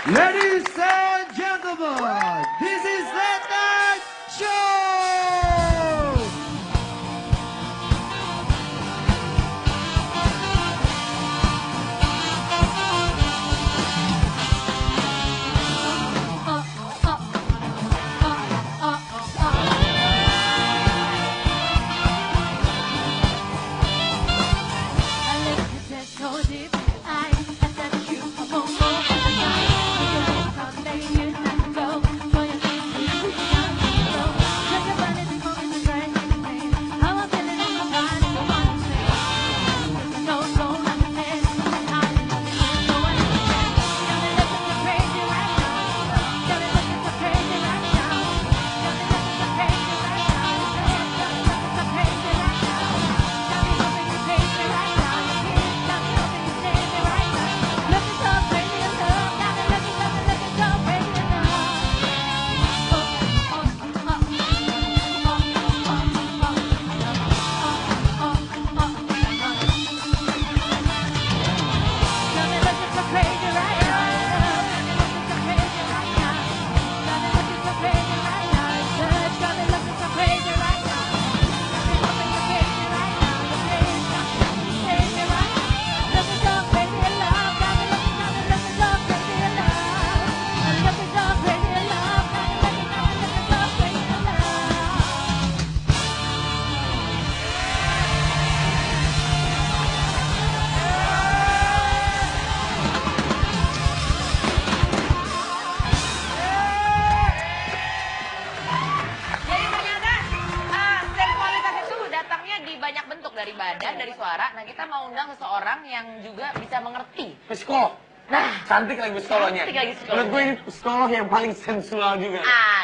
Ladies and gentlemen, this is Late Night Show! Banyak bentuk dari badan, dari suara. Nah, kita mau undang seseorang yang juga bisa mengerti. Psikolog. Nah, Cantik lagi psikolognya. cantik lagi psikolognya. Menurut gue ini psikolog yang paling sensual juga.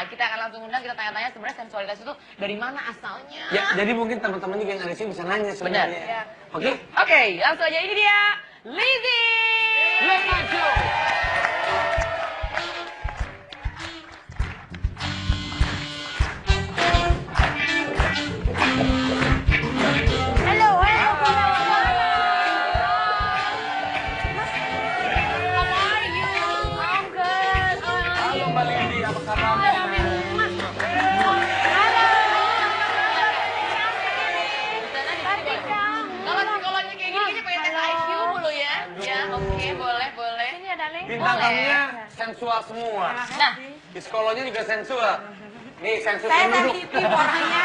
Kita akan langsung undang, kita tanya-tanya sebenarnya sensualitas itu dari mana asalnya. Ya, jadi mungkin teman-teman juga yang ada di sini bisa nanya sebenarnya. Ya. Oke? Oke, langsung aja ini dia, Lizzy. Let's maju. Halo Mbak Lindi, apa kabarnya? Kalau psikolognya kayak gini, kayaknya pengen tes IQ dulu ya. Ya, oke, boleh, boleh. Ini ada link. Bintang tamunya sensual semua. Nah, Psikolognya juga sensual. Nih, sensual Saya duduk. sensitif orangnya.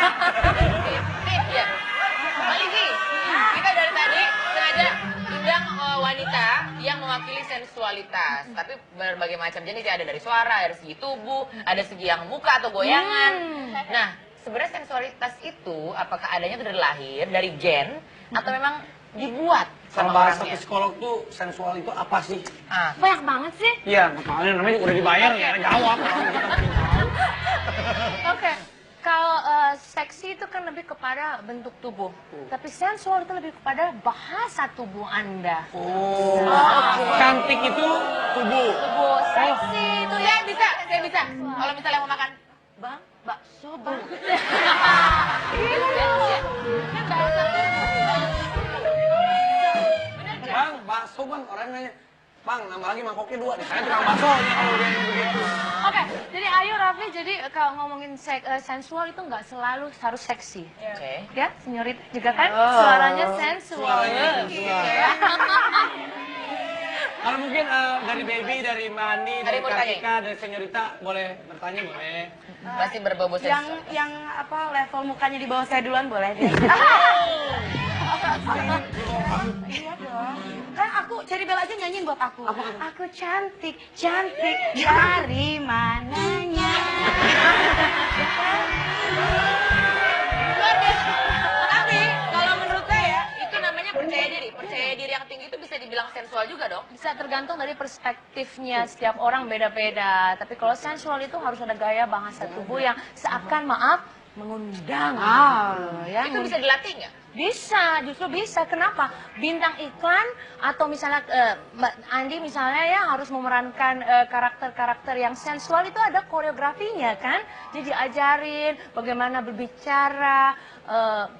ya. Mbak Lizzy, kita dari tadi sengaja undang wanita yang mewakili sensualitas. Tapi berbagai macam jenis ya, ada dari suara, ada segi tubuh, ada segi yang muka atau goyangan. Nah, sebenarnya sensualitas itu apakah adanya itu dari lahir, dari gen, atau memang dibuat Sama sama bahasa orangnya? psikolog tuh sensual itu apa sih? Banyak banget sih. Iya, makanya namanya udah dibayar ya, jawab. Oke. Kalau seksi itu kan lebih kepada bentuk tubuh. Tapi sensual itu lebih kepada bahasa tubuh Anda. Oh, cantik itu tubuh. Tubuh seksi itu ya. Saya bisa. Kalau misalnya mau makan, bang, bakso bang. Bang, bakso bang, orang nanya. Bang, nambah lagi mangkoknya 2 nih. Saya tukang baksonya kalau udah begitu. Oke, jadi Ayu Raffi, jadi kalau ngomongin sensual itu nggak selalu harus seksi. Oke. Ya, senyorita juga kan suaranya sensual. Suaranya sensual. Kalau mungkin dari Baby, dari Mbak Andi, dari Ada yang mau Kartika, dari Senyorita, boleh bertanya boleh. Pasti berbau sensual. Yang apa level mukanya di bawah saya duluan boleh deh. Iya dong. Kan aku Cherry Bell aja nyanyiin buat aku. Aku cantik, cantik dari mananya. Luar biasa. Tapi kalau menurut saya itu namanya percaya diri. Percaya diri yang tinggi itu bisa dibilang sensual juga dong. Bisa tergantung dari perspektifnya, setiap orang beda-beda. Tapi kalau sensual itu harus ada gaya bahasa tubuh yang seakan, maaf, mengundang. Itu bisa dilatih nggak? Bisa, justru bisa. Kenapa? Bintang iklan atau misalnya Mbak Andi misalnya ya harus memerankan karakter-karakter yang sensual itu ada koreografinya kan. Jadi ajarin bagaimana berbicara,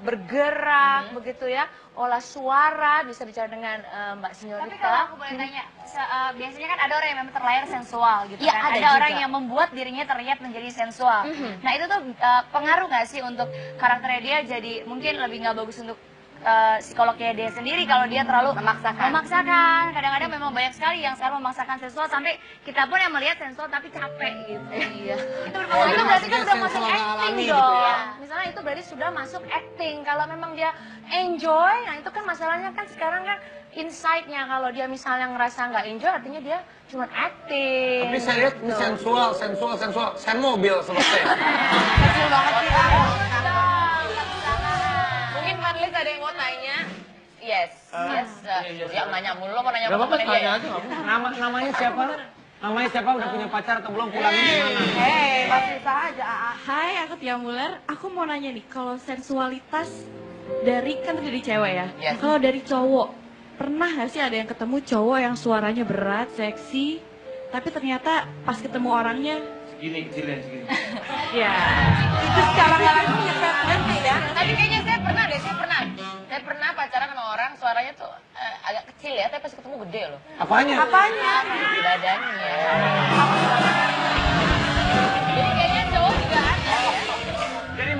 bergerak begitu ya. Olah suara, bisa bicara dengan Mbak Senyorita. Tapi kalau aku boleh tanya, biasanya kan ada orang yang memang terlahir sensual gitu Ya, kan. ada Ada orang juga. yang membuat dirinya terlihat menjadi sensual. Nah itu tuh pengaruh nggak sih untuk karakternya dia jadi mungkin lebih nggak bagus untuk psikolognya dia sendiri kalau dia terlalu memaksakan. Kadang-kadang memang banyak sekali yang sekarang memaksakan sensual sampai kita pun yang melihat sensual tapi capek gitu. Iya. Itu berpengaruh. Itu berarti kan udah masuk sensual nggak acting alami dong. gitu ya. Misalnya itu berarti sudah masuk acting. Kalau memang dia enjoy, nah itu kan masalahnya kan sekarang kan insight-nya. Kalau dia misalnya ngerasa nggak enjoy, artinya dia cuma acting. Tapi saya lihat ini sensual. Sen mobil selesai. Kecil banget sih. Mungkin panelis ada yang mau tanya? Yes. Ya nanya mulu, lo mau nanya Gak apa-apa, sama dia tanya ya? aja. nggak apa-apa. Namanya siapa? Namanya siapa? Udah punya pacar atau belum? Pulangnya gimana? Masih sah aja. Hai, aku Tia Muller. Aku mau nanya nih, kalau sensualitas dari kan dari cewek ya. Yes. Kalau dari cowok, pernah nggak sih ada yang ketemu cowok yang suaranya berat, seksi, tapi ternyata pas ketemu orangnya, Segini, kecilnya segini. ya Itu secara nggak langsung nyepet nanti ya. Tapi kayaknya saya pernah deh, saya pernah pacaran sama orang suaranya tuh agak kecil ya, tapi pas ketemu gede loh. Apanya? Badannya. Jadi kayaknya cowok juga ada ya. Jadi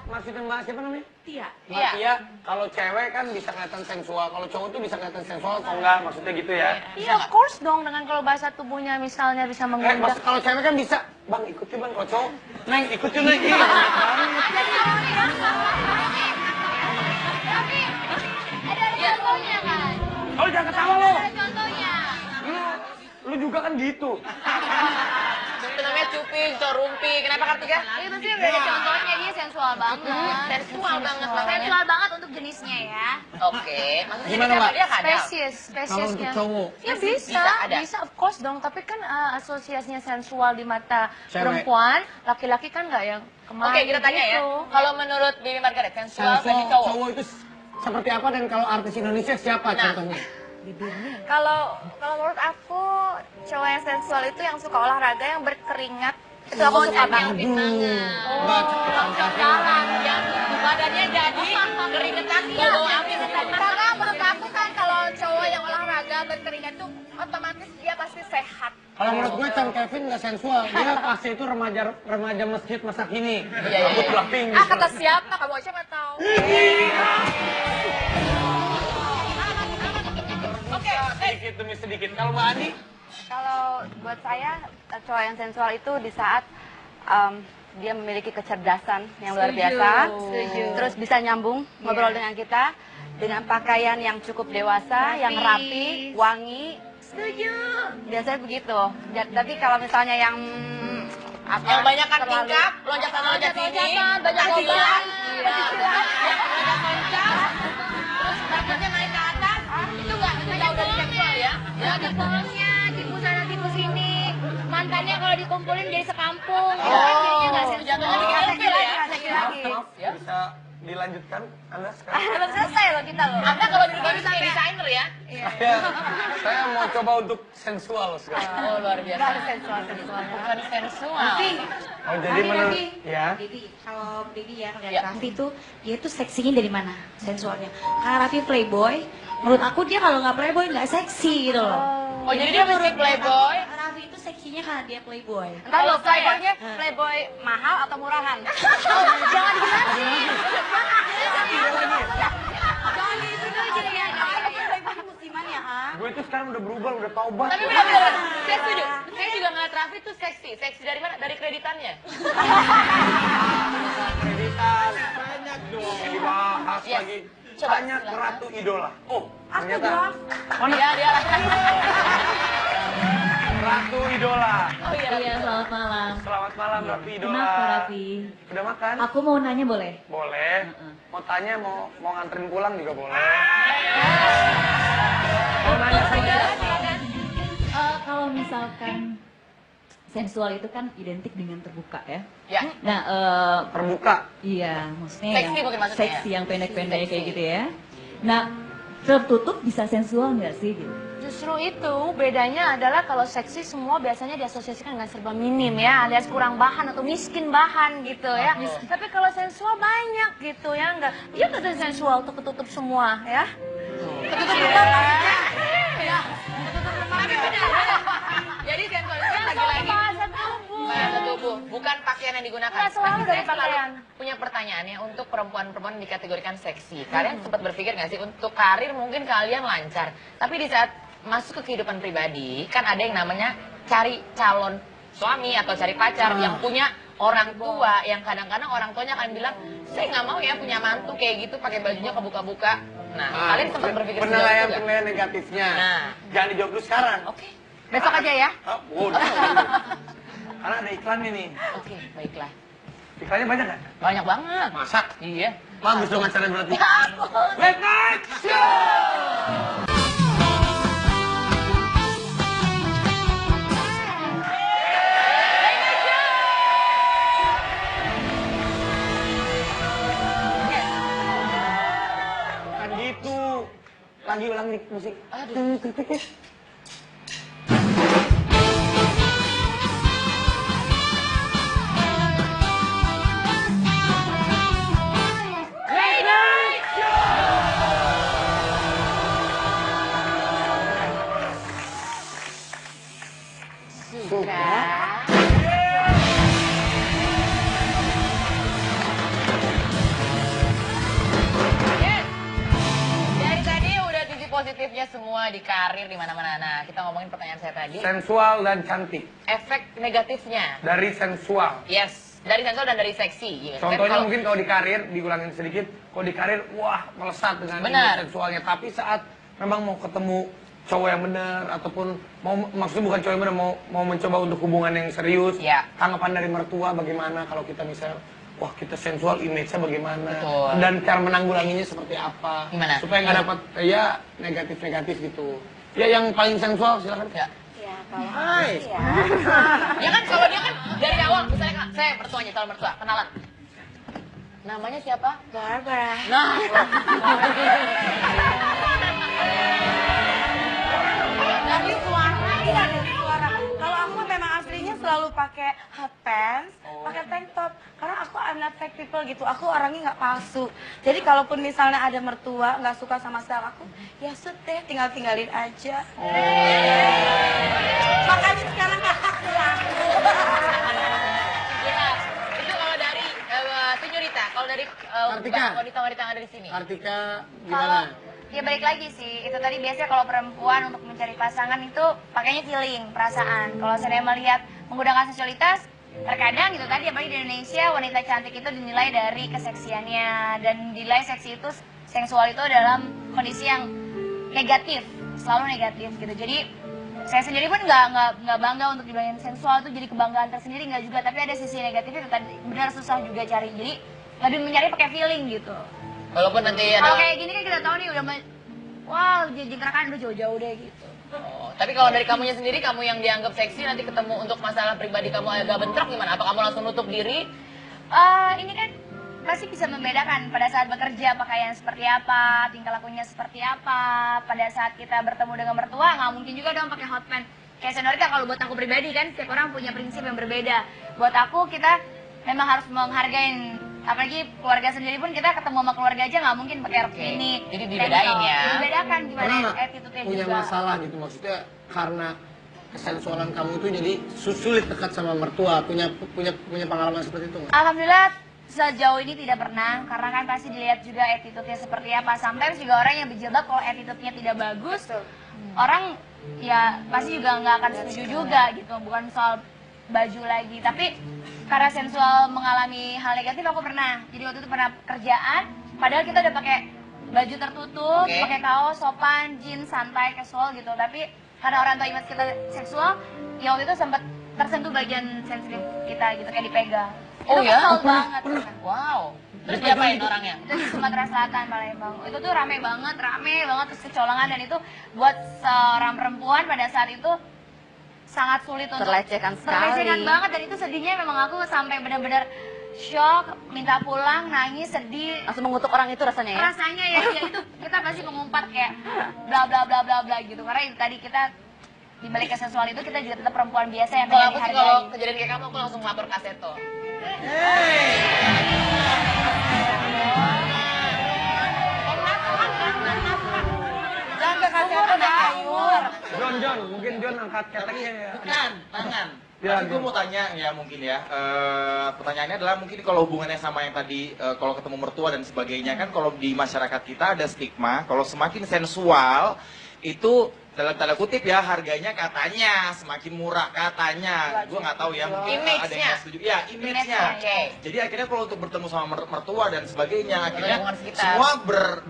maksudnya Mbak siapa namanya? Tia. Iya. Iya, kalau cewek kan bisa kelihatan sensual, kalau cowok tuh bisa kelihatan sensual atau enggak, maksudnya gitu ya. Iya, of course dong. Dengan kalau bahasa tubuhnya misalnya bisa mengundang. Maksud kalau cewek kan bisa, bang ikut yuk bang, kalau cowok, neng ikut yuk neng. Iya, Ada contohnya kan? oh jangan ketawa lo. Ada contohnya. Lu juga kan gitu. Itu namanya cuping, corumpi. Kenapa Kartika? Itu sih udah ada contohnya, dia sensual banget. Sensual banget makanya. Sensual banget untuk jenisnya ya. Oke, maksudnya Gimana, siapa Mbak? dia kadang? Kalau untuk Spesiesnya. cowok, Ya Bisa, ada. bisa of course dong. Tapi kan asosiasinya sensual di mata Cewek. perempuan, laki-laki kan nggak yang kemarin. Oke, kita tanya ya. gitu. Kalau menurut Bibi Margaret, sensual versi sensual cowok. cowok itu seperti apa dan kalau artis Indonesia siapa Nah. contohnya? Kalau menurut aku cowok yang sensual itu yang suka olahraga yang berkeringat. Itu aku suka banget. Jalan, yang badannya jadi keringetan, bau amis. Karena menurut aku kan kalau cowok yang olahraga berkeringat tuh otomatis dia pasti sehat. Kalau menurut gue Chan Kevin nggak sensual, dia pasti itu remaja masjid masa kini. Iya. Rambut belah tinggi. Ah kata siapa? Kamu aja nggak tahu. Sedikit demi sedikit. Kalau Mbak Andi, Kalau buat saya cowok yang sensual itu di saat dia memiliki kecerdasan yang luar biasa, terus bisa nyambung ngobrol dengan kita dengan pakaian yang cukup dewasa, yang rapi, wangi. Setuju. Biasanya begitu. Tapi kalau misalnya yang apa? Yang banyak kan terlalu- tingkap, loncat-loncat sini, banyak kecilan, lompat, banyak loncat, terus rambutnya naik ke atas, itu nggak jauh dari seksual ya? Ya ada bohongnya, tipu sana tipu sini. Mantannya kalau dikumpulin jadi sekampung. Itu kan jadinya nggak sensual. Jatuhnya bikin ilfil ya? maaf, bisa dilanjutkan Anda sekarang? Belum selesai loh kita loh. Anda kalau dulu baru kayak desainer ya? Saya mau coba untuk sensual sekarang. Oh luar biasa. Nggak ada sensual. Bukan sensual. Oh jadi menurut ya? Bibi, kalau Bibi ya, Ya. Raffi itu dia tuh seksinya dari mana sensualnya? Karena Raffi playboy, menurut aku dia kalau nggak playboy nggak seksi gitu loh. Oh jadi dia mesti playboy? Raffi itu seksinya karena dia playboy. Entar lo Kalau saya- playboynya playboy mahal atau murahan? Jangan gitu dulu jadi ya. Playboy musiman ya, ah. Gue itu sekarang udah berubah, udah taubat. Tapi benar-benar, saya setuju. Saya juga ngeliat Raffi tuh seksi. Seksi dari mana? Dari kreditannya. Kreditan banyak dong yang dibahas Yes. lagi. Coba, Tanya ke silakan. Ratu Idola. Oh, ternyata Dia. Ratu Idola. Oh iya. Iya, selamat malam. Selamat malam Ratu Idola. Kenapa Raffi? Udah makan? Aku mau nanya boleh? Boleh. Mau tanya, mau nganterin pulang juga boleh. Mau nanya saja. Kalau misalkan sensual itu kan identik dengan terbuka ya. Ya. Nah, Terbuka. iya, maksudnya Seksi yang mungkin maksudnya seksi, ya? yang pendek-pendek Seksi. kayak gitu ya. Nah, tertutup bisa sensual nggak sih gitu? Justru itu bedanya adalah kalau seksi semua biasanya diasosiasikan dengan serba minim ya, alias kurang bahan atau miskin bahan gitu ya. Tapi kalau sensual banyak gitu ya, enggak. Dia kata sensual tuh ketutup semua ya. Ketutup semua maksudnya. Ya. Tapi benar. Jadi sensual itu kan lagi-lagi Bahasa tubuh. bahasa tubuh, bukan pakaian yang digunakan. Nggak selalu Nah, dari saya selalu pakaian. punya pertanyaannya untuk perempuan-perempuan yang dikategorikan seksi. Kalian sempat berpikir nggak sih untuk karir mungkin kalian lancar, tapi di saat masuk ke kehidupan pribadi kan ada yang namanya cari calon suami atau cari pacar yang punya orang tua, yang kadang-kadang orang tuanya akan bilang saya nggak mau ya punya mantu kayak gitu pakai bajunya kebuka-buka. Nah, kalian sempat berpikir sejauh itu nggak? Penilaian negatifnya. Nah. Jangan dijawab dulu sekarang. Oke, Besok aja ya. Ah, udah. Karena ada iklannya nih. oke, baiklah. Iklannya banyak nggak? Banyak banget. Masak. Iya. Bagus dong acaranya berarti. Late Night Show! Bukan gitu. Lagi ulang nih musik. Aduh. Yes. Dari tadi udah sisi positifnya semua di karir di mana-mana. Nah, kita ngomongin pertanyaan saya tadi. Sensual dan cantik. Efek negatifnya. Dari sensual. Yes, dari sensual dan dari seksi. Yes. Kan Contohnya kalau- mungkin kalau di karir, diulangin sedikit, kalau di karir, wah melesat dengan Benar. ini sensualnya. Tapi saat memang mau ketemu cowok yang benar, ataupun mau maksudnya bukan cowok yang benar, mau mencoba untuk hubungan yang serius, Ya. tanggapan dari mertua bagaimana kalau kita misalnya, wah kita sensual, image-nya bagaimana, Betul. dan cara menanggulanginya seperti apa, Gimana? supaya nggak dapat ya negatif-negatif gitu. Ya yang paling sensual silakan. Ya. Ya, kalau Hai. aku sih ya. Ya kan kalau dia kan dari awal misalnya kan, saya mertuanya calon mertua, kenalan. Namanya siapa? Barbara. Nah, Dari suara, iya dari suara. Kalau aku memang aslinya selalu pakai hot pants, pakai tank top. Karena aku I'm not fake people gitu. Aku orangnya nggak palsu. Jadi kalaupun misalnya ada mertua nggak suka sama style aku, ya sudah tinggal tinggalin aja. Makanya sekarang nggak aku laku. ya. Itu kalau dari Senyorita, kalau dari Kartika. wanita-wanita yang ada di sini. Kartika Kalau gimana? ya balik lagi sih, itu tadi biasanya kalau perempuan untuk mencari pasangan itu pakainya feeling, perasaan. Kalau saya melihat menggunakan seksualitas, terkadang gitu tadi apalagi di Indonesia wanita cantik itu dinilai dari keseksiannya dan dinilai seksi itu sensual itu dalam kondisi yang negatif, selalu negatif gitu. Jadi saya sendiri pun nggak bangga untuk dibilangin sensual itu jadi kebanggaan tersendiri nggak juga, tapi ada sisi negatifnya itu tadi benar susah juga cari. Jadi lebih mencari pakai feeling gitu. Walaupun nanti Kalau ada. kayak gini kan kita tahu nih udah wow jengkrakan udah jauh-jauh deh gitu. Oh, tapi kalau dari kamunya sendiri, kamu yang dianggap seksi nanti ketemu untuk masalah pribadi kamu agak bentrok gimana? Apa kamu langsung nutup diri? Ini kan pasti bisa membedakan pada saat bekerja pakaian seperti apa, tingkah lakunya seperti apa. Pada saat kita bertemu dengan mertua nggak mungkin juga dong pakai hot pants. Kayak Senorita kalau buat aku pribadi kan setiap orang punya prinsip yang berbeda. Buat aku kita memang harus menghargai, apalagi keluarga sendiri pun kita ketemu sama keluarga aja nggak mungkin pakai rok Oke. ini. Jadi dibedain ya. Dibedakan gimana Pernah nggak attitude-nya punya juga. masalah gitu, maksudnya karena kesensualan kamu itu jadi sulit dekat sama mertua, punya pengalaman seperti itu nggak? Alhamdulillah sejauh ini tidak pernah, karena kan pasti dilihat juga attitude-nya seperti apa. Sometimes juga orang yang berjilbab kalau attitude-nya tidak bagus, orang ya pasti juga nggak akan setuju juga gitu. Bukan soal baju lagi, tapi karena sensual mengalami hal negatif aku pernah. Jadi waktu itu pernah kerjaan, padahal kita udah pakai baju tertutup, Oke. pakai kaos sopan, jeans santai, casual gitu. Tapi karena orang tua image kita seksual, ya waktu itu sempat tersentuh bagian sensitif kita gitu, kayak dipegang. Oh Itu ya? kesel banget. Wow. Terus diapain orangnya? Itu di Sumatera Selatan, Palembang. Itu tuh rame banget terus kecolongan, dan itu buat seorang perempuan pada saat itu sangat sulit untuk Terlecehkan sekali. terlecehkan banget, dan itu sedihnya memang aku sampai benar-benar shock, minta pulang, nangis, sedih. Langsung mengutuk orang itu rasanya ya. Rasanya ya itu kita pasti mengumpat kayak bla bla bla bla bla gitu, karena itu tadi kita di balik seksual itu kita juga tetap perempuan biasa yang Kalau pengen aku sih dihargai. kalau kejadian kayak kamu aku langsung melapor ke Aseto. Jangan ke Kaseto deh Ayur. John, mungkin John angkat keteknya ya. Tangan. Ya, Tapi gue mau tanya ya mungkin ya, pertanyaannya adalah mungkin kalau hubungannya sama yang tadi, kalau ketemu mertua dan sebagainya kan kalau di masyarakat kita ada stigma, kalau semakin sensual itu dalam tanda kutip ya harganya katanya semakin murah katanya, gue nggak tahu ya mungkin ada yang Image-nya. nggak setuju, ya image-nya. Oke. Jadi akhirnya kalau untuk bertemu sama mertua dan sebagainya, akhirnya Lingkungan sekitar. semua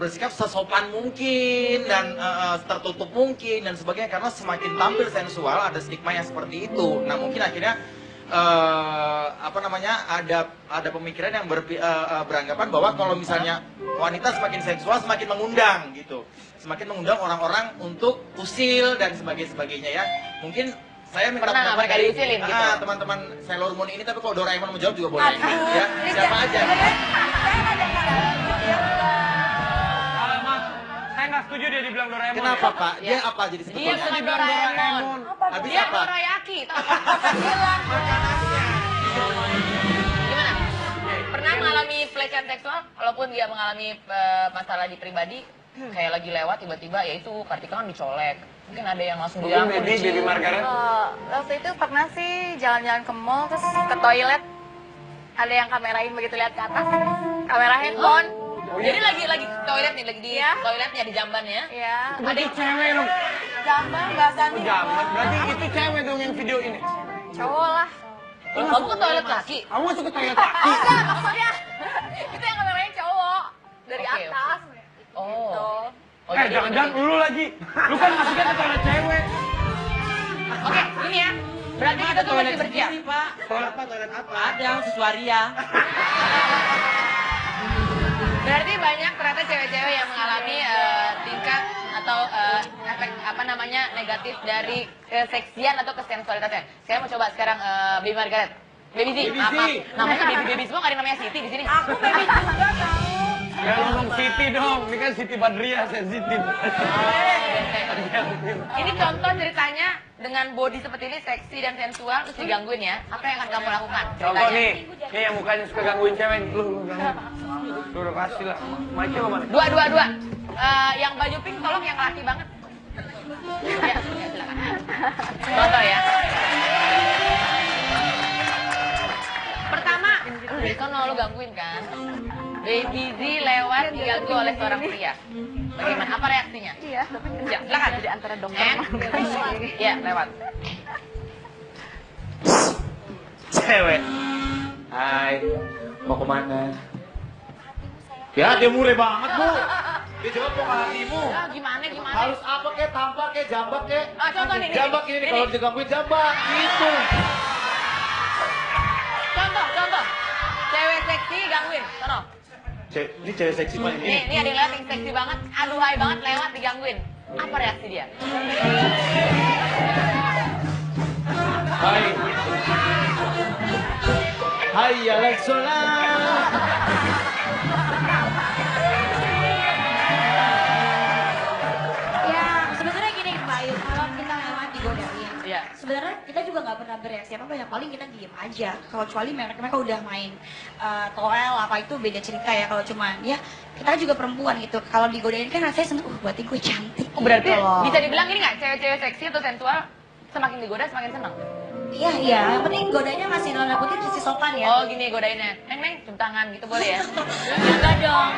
bersikap sesopan mungkin dan tertutup mungkin dan sebagainya karena semakin tampil sensual ada stigma yang seperti itu. Nah mungkin akhirnya apa namanya ada pemikiran yang beranggapan bahwa kalau misalnya wanita semakin sensual semakin mengundang gitu, semakin mengundang orang-orang untuk usil dan sebagainya ya. Mungkin saya minta Pernah nggak pendapat mereka dari diusilin gitu? teman-teman Sailor Moon ini, tapi kalau Doraemon mau jawab juga boleh ya, siapa aja. Saya nggak setuju dia dibilang Doraemon. Kenapa ya. Pak? Dia apa jadi Dia sebetulnya? bukan Doraemon. Habis Dia apa? Dorayaki. Tahu? Gimana? Pernah mengalami pelecehan seksual? Walaupun dia mengalami masalah di pribadi, kayak lagi lewat tiba-tiba ya itu Kartika kan dicolek. Mungkin ada yang langsung Mungkin bilang baby Margaret. Waktu itu pernah sih jalan-jalan ke mall terus ke toilet ada yang kamerain begitu lihat ke atas, kamera handphone. Jadi lagi toilet nih, lagi di Iya. toiletnya di jambannya. Iya. Ada cewek dong. Jamban bahasanya. Jamet. Berarti itu cewek dong yang video ini. Cowok lah. Kamu ke toilet laki? Kamu masuk ke toilet laki. Enggak, maksudnya itu yang kameranya cowok dari Oke, atas. Oh. Oh, jadi- Jangan-jangan lu lagi. Lu kan masuknya ke toilet cewek. Oke, ini ya. Berarti kita tuh masih bersiap. Pak. Toilet apa? Ada sesuaria. Berarti banyak ternyata cewek-cewek yang mengalami tingkat atau efek apa namanya negatif dari keseksian atau kesensualitasan. Saya mau coba sekarang Baby Margaret. Baby Z, Baby Z. apa? Namanya baby semua, nggak ada namanya Siti di sini. Aku baby juga tahu. Ya ngomong Siti dong. Ini kan Siti Badriah sensitif. Ini contoh ceritanya dengan body seperti ini, seksi dan sensual, terus digangguin ya. Apa yang akan kamu lakukan? Contoh Ceritanya. nih yang mukanya suka gangguin cewek. Lu gangguin. Lu udah kasih lah. Mike apa mana? Dua. Yang baju pink tolong yang laki banget. Ya, silakan. Contoh ya. Pertama, kan lu gangguin kan? Baby Z lewat diganggu oleh seorang pria. Bagaimana? Apa reaksinya? Iya, tapi Ya, silakan. jadi antara dokter And, ya, lewat. Cewek. Hai, mau kemana? Ya dia mulai banget bu. Dia jawab mau ke hatimu. Ah, gimana? Harus apa kek, tampak kek, jambak kek. Ah, contoh nih. Jambak ini kalau digangguin jambak gitu. Contoh. Cewek seksi gangguin. Sono. Ini cewek seksi banget ini. Nih ada yang lewat yang seksi banget, aduhai banget lewat digangguin. Apa reaksi dia? Hai. Hai Alexola. Ya, sebenarnya gini Mbak Ayu, kalau kita lewat digodain, Iya. sebenarnya kita juga nggak pernah bereaksi apa yang paling kita diem aja. Kalau kecuali mereka udah main toel apa itu beda cerita ya. Kalau cuman ya kita juga perempuan gitu. Kalau digodain kan rasanya seneng, berarti gue cantik. Oh, berarti gitu loh. bisa dibilang ini nggak cewek-cewek seksi atau sensual semakin digoda semakin senang. Iya iya, yang penting godanya masih dalam kutip sisi sopan ya. Oh gini godainnya, neng cium tangan gitu boleh ya? Enggak dong.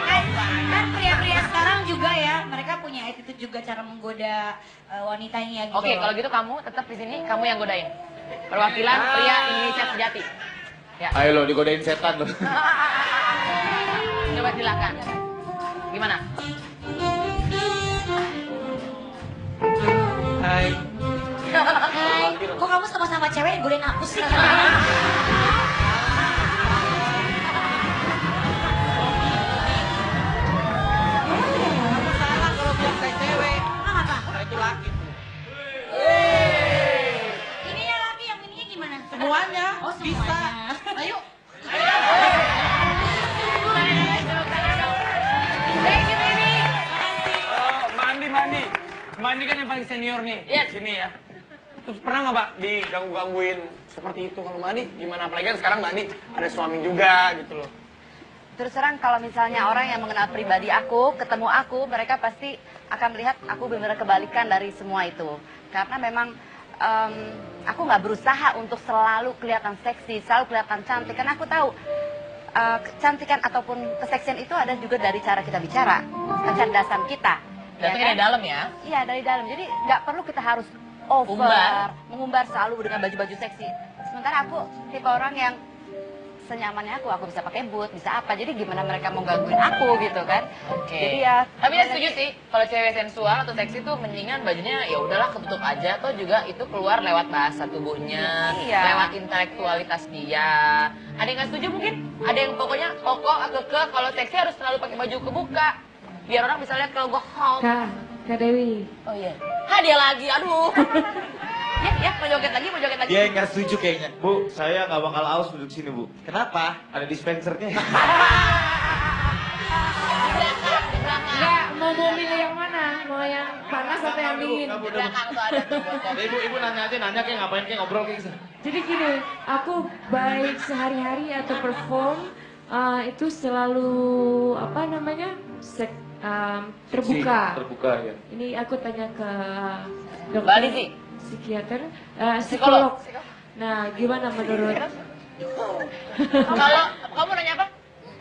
Kan pria-pria sekarang juga ya, mereka punya attitude juga cara menggoda wanitanya gitu. Oke, kalau gitu kamu tetap di sini, kamu yang godain. Perwakilan pria Indonesia sejati. Ya. Ayo lo digodain setan lo. Coba silakan. Gimana? Hai. Hai, kok kamu sama-sama cewek godain aku sih? Salah kalau bilang kayak cewek. Emang apa? Nah itu laki. Ini Terus pernah nggak Mbak diganggu-gangguin seperti itu? Kalau Mbak Andi gimana? Apalagi kan sekarang Mbak Andi ada suami juga gitu loh. Terus terang kalau misalnya orang yang mengenal pribadi aku, ketemu aku, mereka pasti akan melihat aku benar-benar kebalikan dari semua itu. Karena memang aku nggak berusaha untuk selalu kelihatan seksi, selalu kelihatan cantik. Karena aku tahu kecantikan ataupun keseksian itu ada juga dari cara kita bicara, kecerdasan kita. Datangnya dari dalam ya? Iya, dari dalam. Jadi nggak perlu kita harus mengumbar selalu dengan baju-baju seksi. Sementara aku tipe orang yang senyamannya aku bisa pakai boot, bisa apa. Jadi gimana mereka mau gangguin aku gitu kan? Oke. Jadi ya. Tapi ya setuju sih, kalau cewek sensual atau seksi tuh mendingan bajunya ya udahlah ketutup aja, atau juga itu keluar lewat bahasa tubuhnya, lewat intelektualitas dia. Ada yang nggak setuju mungkin? Ada yang pokoknya kokoh, kekeh, kalau seksi harus selalu pakai baju kebuka, biar orang bisa lihat kalau gue hot. Kak Dewi. Oh iya. Dia lagi, aduh. Ya, mau joget lagi. Dia nggak setuju kayaknya. Bu, saya nggak bakal aus duduk sini, Bu. Kenapa? Ada dispensernya. Enggak, mau milih yang mana? Mau yang panas atau yang dingin? Di belakang tuh ada tuh buat kopi. Ibu nanya kayak ngapain, kayak ngobrol kayak gitu. Jadi gini, aku baik sehari-hari atau perform itu selalu terbuka. Terbuka ya. Ini aku tanya ke Mbak Lizzy. psikiater, psikolog. Nah, gimana menurut? Kalau kamu nanya apa?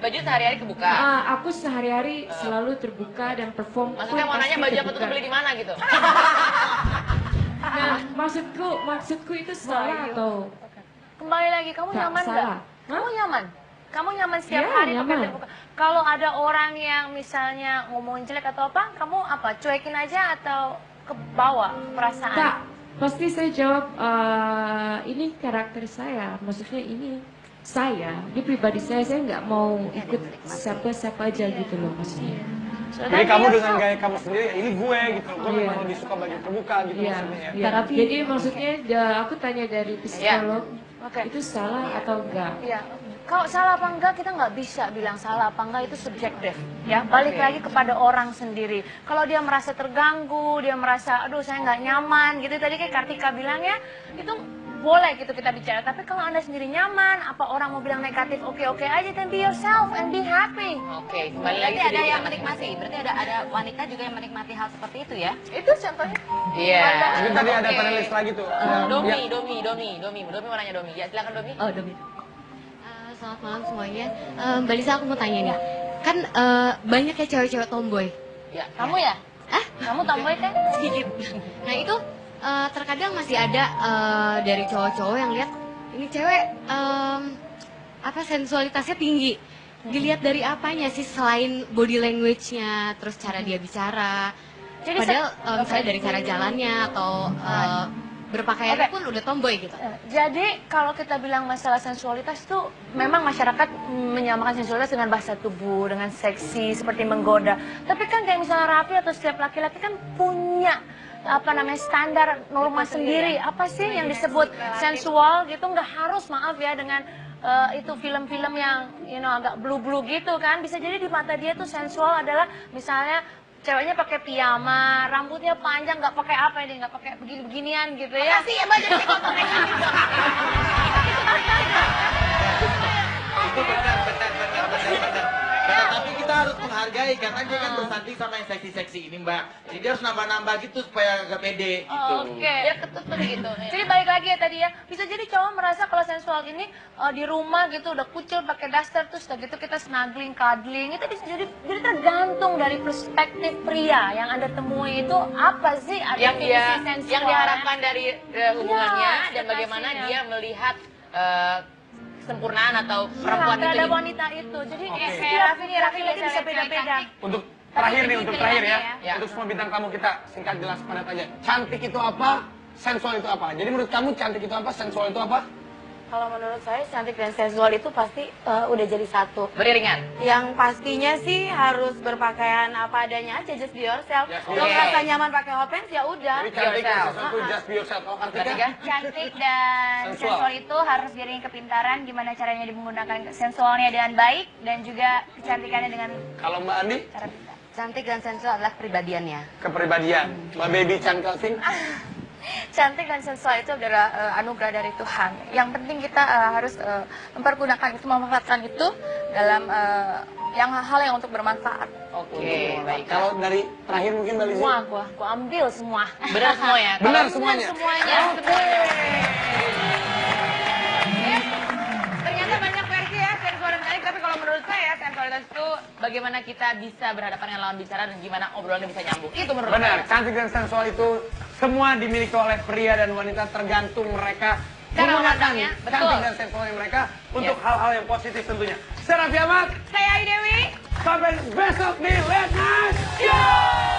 Baju sehari-hari kebuka. Aku sehari-hari selalu terbuka dan perform. Maksudnya mau nanya baju apa tuh beli di mana gitu? Nah, maksudku itu salah atau? Kembali lagi, kamu Nggak nyaman nggak? salah. Kamu nyaman? Kamu nyaman setiap Iya, hari pakai nyaman. terbuka? Kalau ada orang yang misalnya ngomongin jelek atau apa, kamu apa? Cuekin aja atau ke bawah perasaan? Tak, pasti saya jawab, ini karakter saya, maksudnya ini saya, ini pribadi saya nggak mau ikut siapa-siapa aja gitu loh maksudnya. Jadi kamu dengan gaya kamu sendiri, ini gue gitu loh. Gue memang lebih suka baju terbuka gitu Iya, maksudnya. iya. Jadi maksudnya aku tanya dari psikolog, itu salah atau enggak? Iya. Kalau salah apa enggak kita nggak bisa bilang salah apa enggak, itu subjektif ya, balik lagi kepada orang sendiri. Kalau dia merasa terganggu, dia merasa aduh saya nggak nyaman gitu, tadi kayak Kartika bilang ya, itu boleh gitu kita bicara. Tapi kalau Anda sendiri nyaman, apa orang mau bilang negatif, oke-oke aja, then be yourself and be happy. Oke, kembali lagi Berarti ada yang menikmati, berarti ada wanita juga yang menikmati hal seperti itu ya? Itu contohnya. Iya. Jadi tadi ada Oke. panelis lagi tuh. Domi mau nanya Domi. Ya silakan Domi. Oh, Domi. Selamat malam semuanya. Mbak Lisa, aku mau tanya nih. Kan banyak ya cewek-cewek tomboy. Ya. Kamu ya? Kamu tomboy kan? Sedikit. Nah itu terkadang masih ada dari cowok-cowok yang lihat ini cewek sensualitasnya tinggi. Dilihat dari apanya sih selain body language-nya, terus cara dia bicara. Jadi Padahal misalnya dari cara jalannya atau berpakaiannya pun udah tomboy gitu. Jadi kalau kita bilang masalah sensualitas itu memang masyarakat menyamakan sensualitas dengan bahasa tubuh, dengan seksi, seperti menggoda. Tapi kan kayak misalnya Raffi atau setiap laki-laki kan punya standar norma sendiri. Apa sih yang disebut sensual gitu? Nggak harus, maaf ya, dengan itu film-film yang agak blue-blue gitu kan. Bisa jadi di mata dia tuh sensual adalah misalnya ceweknya pakai piyama, rambutnya panjang, nggak pakai apa ini, nggak pakai begini-beginian gitu ya. Makasih ya Mbak, jadi kotor Itu benar. Tapi kita harus menghargai karena dia kan bersanding sama yang seksi-seksi ini, Mbak. Jadi dia harus nambah-nambah gitu supaya agak pede gitu. Oke. Ya ketutup gitu. Jadi balik lagi ya tadi ya, bisa jadi cowok merasa kalau sensual ini di rumah gitu udah kucil pakai daster, terus udah gitu kita snuggling, cuddling, itu bisa jadi tergantung dari perspektif pria yang Anda temui itu apa sih yang definisi sensual, yang diharapkan dari hubungannya Ya, dan bagaimana ekspektasinya. dia melihat kesempurnaan atau perempuan itu terhadap di- wanita itu. Jadi kayak Oke. Raffi lagi bisa beda-beda. Untuk terakhir nih, untuk terakhir ya. Ya. Untuk semua bintang tamu kita singkat jelas padat aja. Cantik itu apa? Sensual itu apa? Jadi menurut kamu cantik itu apa? Sensual itu apa? Kalau menurut saya cantik dan sensual itu pasti udah jadi satu. beriringan. Yang pastinya sih harus berpakaian apa adanya aja, just be yourself. Just be Kalau yourself. ngerasa nyaman pakai hot pants ya udah. Jadi cantik dan yourself. sensual itu just be yourself. Kalau Kartika? Kartika? Cantik dan Sensual. sensual itu harus diiringi kepintaran, gimana caranya menggunakan sensualnya dengan baik dan juga kecantikannya dengan Kalau Mbak Andi? cara pintar. Cantik dan sensual adalah kepribadiannya. Kepribadian. Mbak Baby Chan Kelvin? cantik dan sensual itu adalah anugerah dari Tuhan. Yang penting kita harus mempergunakan itu, memanfaatkan itu dalam hal yang untuk bermanfaat. Oke, baik. Kalau dari terakhir mungkin Mbak Lizzy. Semua gua ambil semua. Benar semua ya? Benar Kalau- semuanya. Semuanya. Ternyata banyak versi ya sensual dan cantik, tapi kalau menurut saya sensualitas itu bagaimana kita bisa berhadapan dengan lawan bicara dan gimana obrolannya bisa nyambung. Itu menurut Benar, saya. cantik dan sensual itu semua dimiliki oleh pria dan wanita tergantung mereka Cara menggunakan memandangnya, betul. cantik dan sensualnya mereka untuk hal-hal yang positif tentunya. Saya Raffi Ahmad, Saya Ai Dewi. sampai besok di Late Night Show!